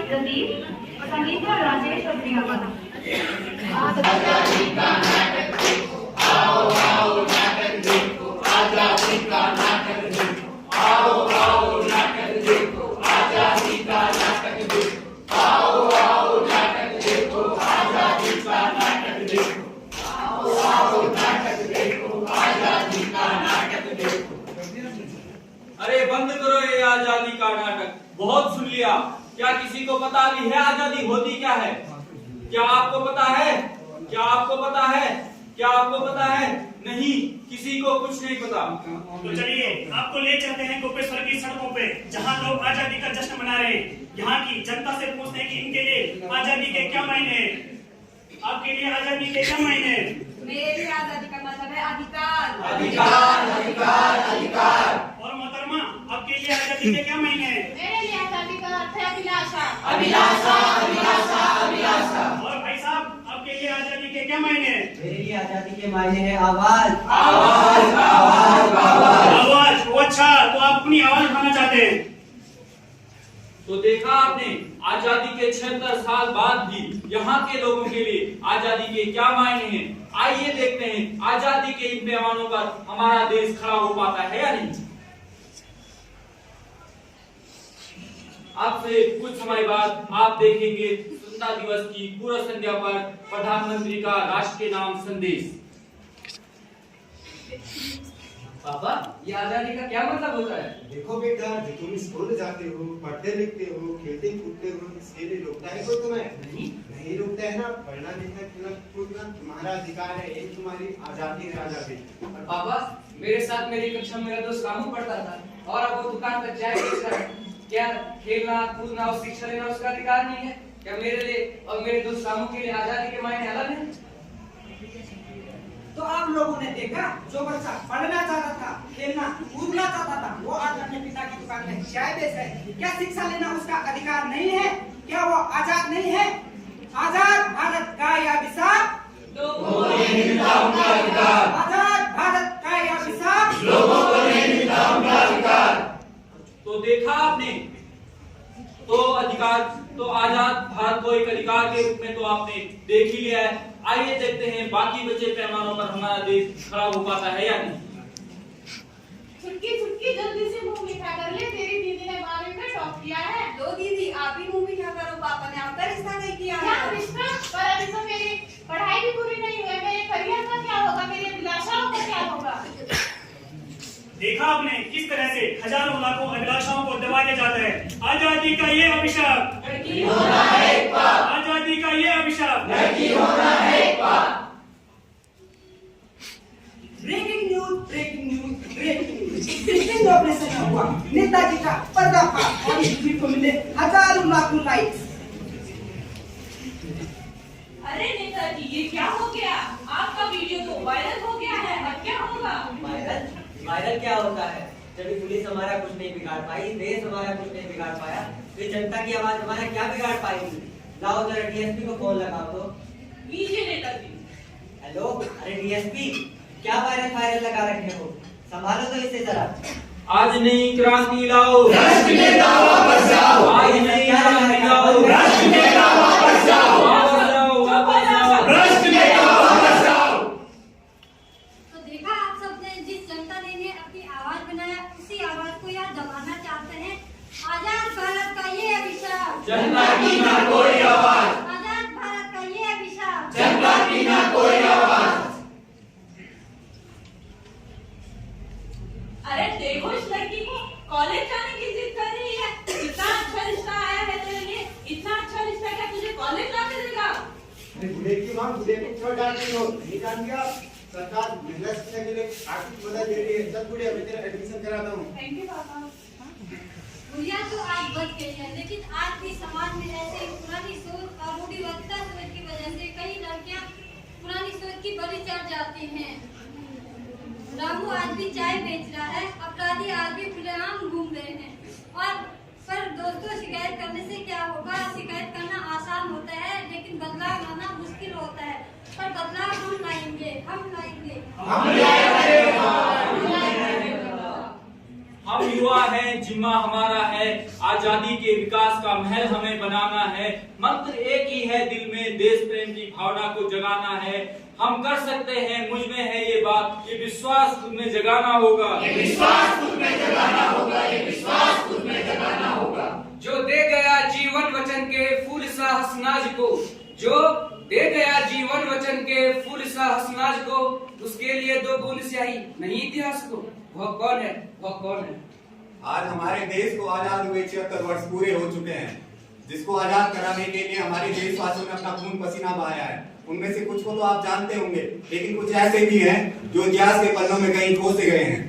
रतीब और संगीत पर राजेश और प्रियंका। आजादी का नाटक देखो, आओ आओ नाटक देखो, आजादी का नाटक देखो, आओ आओ नाटक देखो, आजादी का नाटक देखो, आओ आओ नाटक देखो, आजादी का नाटक देखो, आओ आओ नाटक देखो, आजादी का नाटक देखो। अरे बंद करो ये आजादी का नाटक, बहुत सुन लिया। क्या किसी को पता भी है आजादी होती क्या है? क्या आपको पता है? क्या आपको पता है? क्या आपको पता है? नहीं, किसी को कुछ नहीं पता। तो चलिए आपको ले चलते हैं गोपेश्वर की सड़कों पे, जहाँ लोग आजादी का जश्न मना रहे हैं। यहाँ की जनता से पूछते हैं कि इनके लिए आजादी के क्या मायने हैं। आपके लिए आजादी के क्या मायने हैं? मेरे लिए आजादी का मतलब है अधिकार। अधिकार अधिकार अधिकार। और मोहतरमा, आपके लिए आजादी के क्या मायने हैं? मेरे लिए आजादी का अर्थ है अभिलाषा। अभिलाषा अभिलाषा अभिलाषा। और भाई साहब, आपके लिए आजादी के क्या मायने हैं? मेरे लिए आजादी के मायने हैं आवाज। आवाज आवाज आवाज। आवाज। वो अच्छा, तो आप अपनी आवाज उठाना चाहते हैं। तो देखा आपने, आजादी के 76 साल बाद भी यहाँ के लोगों के लिए आजादी के क्या मायने हैं। आइए देखते हैं आजादी के इन पैमानों पर हमारा देश खड़ा हो पाता है या नहीं। आपसे कुछ समय बाद आप देखेंगे स्वतंत्रता दिवस की पूर्व संध्या पर प्रधानमंत्री का राष्ट्र के नाम संदेश। पापा, ये आजादी का क्या मतलब होता है? देखो बेटा, जो तुम स्कूल जाते हो, पढ़ते लिखते हो, खेलते कूदते हो, इसके लिए रोकता है कोई तुम्हें? नहीं रोकता है ना। पढ़ना लिखना कूदना तुम्हारा अधिकार है, ये तुम्हारी आजादी है। आजादी। और पापा, मेरे साथ मेरी कक्षा में मेरा दोस्त रामू पढ़ता था और अब वो दुकान पर चाय बेच रहा है। क्या खेलना कूदना और शिक्षा लेना उसका अधिकार नहीं है? क्या मेरे लिए और मेरे दोस्त रामू के लिए आजादी के मायने अलग हैं? तो आप लोगों ने देखा, जो बच्चा पढ़ना चाहता था, खेलना कूदना चाहता था, वो आज अपने पिता की दुकान में चाय बेच रहे हैं। क्या शिक्षा लेना उसका अधिकार नहीं है? क्या वो आजाद नहीं है? आजाद भारत का यह अभिशाप लोगों को नहीं मिलता उनका अधिकार। आजाद भारत का यह अभिशाप लोगों को नहीं मिलता उनका अधिकार। तो देखा आपने, तो अधिकार, तो आजाद भारत को एक अधिकार के रूप में तो आपने देख ही लिया है। आइए देखते हैं बाकी बचे पैमानों पर हमारा देश खड़ा हो पाता है या नहीं। छुटकी छुटकी जल्दी से मुंह मीठा कर ले, तेरी दीदी ने 12वीं में टॉप किया है। लो दीदी, आप भी मुंह मीठा करो, पापा ने आपका रिश्ता नहीं किया है। क्या रिश्ता? पर अभी तो मेरी पढ़ाई भी पूरी नहीं हुई, मेरे करियर का क्या होगा, मेरी अभिलाषाओं का क्या होगा? देखा आपने किस तरह से हजारों लाखों अभिलाषाओं को दबाया जाता है। आजादी का ये अभिशाप, लड़की होना है एक पाप। आजादी का ये अभिशाप, लड़की होना है एक पाप। Breaking news, breaking news, breaking news. Sting operation हुआ, नेताजी का पर्दाफाश और इस वीडियो को मिले हजारों लाखों लाइक्स। अरे नेताजी, ये क्या हो गया? आपका वीडियो तो वायरल हो गया है, अब क्या होगा? वायरल? वायरल क्या होता है? जब पुलिस हमारा कुछ नहीं बिगाड़ पाई, देश हमारा कुछ नहीं बिगाड़ पाया, तो जनता की आवाज हमारा क्या बिगाड़ पाएगी? लाओ जरा डीएसपी को फोन लगाओ तो। लीजिए नेताजी। हेलो, अरे डीएसपी, क्या वायरल लगा रखे हो? संभालो तो इसे जरा। आज नहीं क्रांति लाओ, राष्ट्र नेता वापस जाओ। आज नहीं क्रांति लाओ, राष्ट्र नेता वापस जाओ। वापस जाओ, वापस जाओ। राष्ट्र नेता वापस जाओ। तो देखा आप सबने, जिस जनता ने अपनी आवाज बनाया, उसी आवाज को यार दबाना चाहते हैं। आजाद भारत का ये अभिशाप, जनता की ना कोई आवाज। आजाद भारत का ये अभिशाप। जनता की ना कोई आवाज। अरे देखो इस लड़की को, कॉलेज जाने की जिद कर रही है। इतना अच्छा रिश्ता आया है तेरे लिए, इतना अच्छा रिश्ता क्या तुझे कॉलेज जाने देगा? अरे बुढ़े की माँ, बुढ़े को क्यों डांटती हो? नहीं जान गया, सरकार महिला शिक्षा के लिए आर्थिक मदद दे रही है। चल बुढ़िया, मैं तेरा एडमिशन कराता हूँ। थैंक यू पापा। दुनिया तो आज बच गई है, लेकिन आज भी समाज में ऐसे पुरानी सोच और रूढ़िवादिता सोच की वजह से कई लड़कियां पुरानी सोच की बलि चढ़ जाती हैं। रामू आज भी चाय बेच रहा है, अपराधी आज भी खुलेआम घूम रहे हैं। और पर दोस्तों, शिकायत करने से क्या होगा? शिकायत करना आसान होता है, लेकिन बदलाव लाना मुश्किल होता है। पर बदलाव हम लाएंगे, हम लाएंगे। हम युवा है, जिम्मा हमारा है, आजादी के विकास का महल हमें बनाना है। मंत्र एक ही है, दिल में देश प्रेम की भावना को जगाना है। हम कर सकते हैं, मुझ में है ये बात, ये विश्वास खुद में जगाना होगा, ये विश्वास खुद में जगाना होगा, ये विश्वास खुद में जगाना होगा। जो दे गया जीवन वचन के फूल सा हसनाज को, जो दे गया जीवन वचन के फूल सा हसनाज को, उसके लिए 2 बूंद स्याही नहीं इतिहास को। वह कौन है, वह कौन है? आज हमारे देश को आजाद हुए 76 वर्ष पूरे हो चुके हैं, जिसको आजाद कराने के लिए हमारे देशवासियों ने अपना खून पसीना बहाया है। उनमें से कुछ को तो आप जानते होंगे, लेकिन कुछ ऐसे भी हैं जो इतिहास के पन्नों में कहीं खो से गए हैं।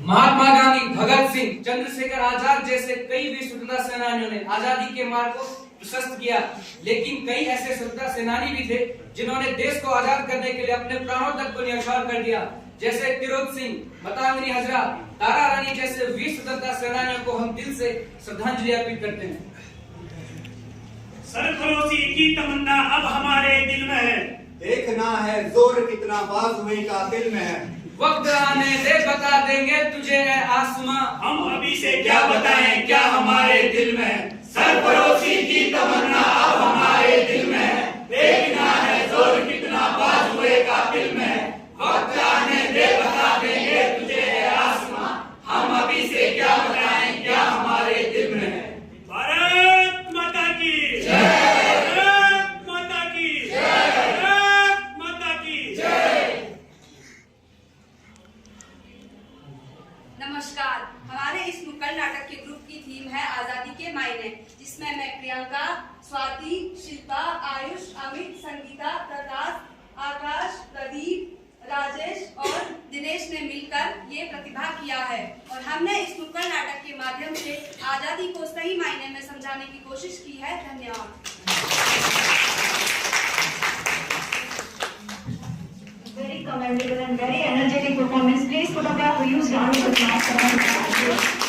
महात्मा गांधी, भगत सिंह, चंद्रशेखर आजाद जैसे कई वीर स्वतंत्रता सेनानियों ने आजादी के मार्ग को प्रशस्त किया, लेकिन कई ऐसे स्वतंत्रता सेनानी भी थे जिन्होंने देश को आजाद करने के लिए अपने प्राणों तक को न्यौछावर कर दिया, जैसे तिरोत सिंह, मातंगी हजरा, तारा रानी जैसे वीर स्वतंत्रता सेनानियों को हम दिल से श्रद्धांजलि अर्पित करते हैं। सरफरोशी की तमन्ना अब हमारे दिल में है, देखना है जोर कितना बाजुए का दिल में है। वक्त आने दे बता देंगे तुझे है आसमां, हम अभी से क्या बताएं क्या हमारे दिल में है। सरफरोशी की तमन्ना अब हमारे दिल में है, देखना है जोर कितना बाजुए का दिल में है। वक्त आने दे बता देंगे तुझे है आसमां, हम अभी से क्या बताएं क्या हमारे दिल में है। भारत माता की जय, भारत माता की जय, भारत माता की जय। नमस्कार, हमारे इस नुक्कड़ नाटक के ग्रुप की थीम है आजादी के मायने, जिसमें मैं प्रियंका, स्वाति, शिल्पा, आयुष, अमित, संगीता, प्रकाश, आकाश, प्रदीप, राजेश और दिनेश ने मिलकर ये प्रतिभा किया है और हमने इस नुक्कड़ नाटक के माध्यम से आजादी को सही मायने में समझाने की कोशिश की है। धन्यवाद। Very commendable and very energetic performance. Please put up a huge round of applause for our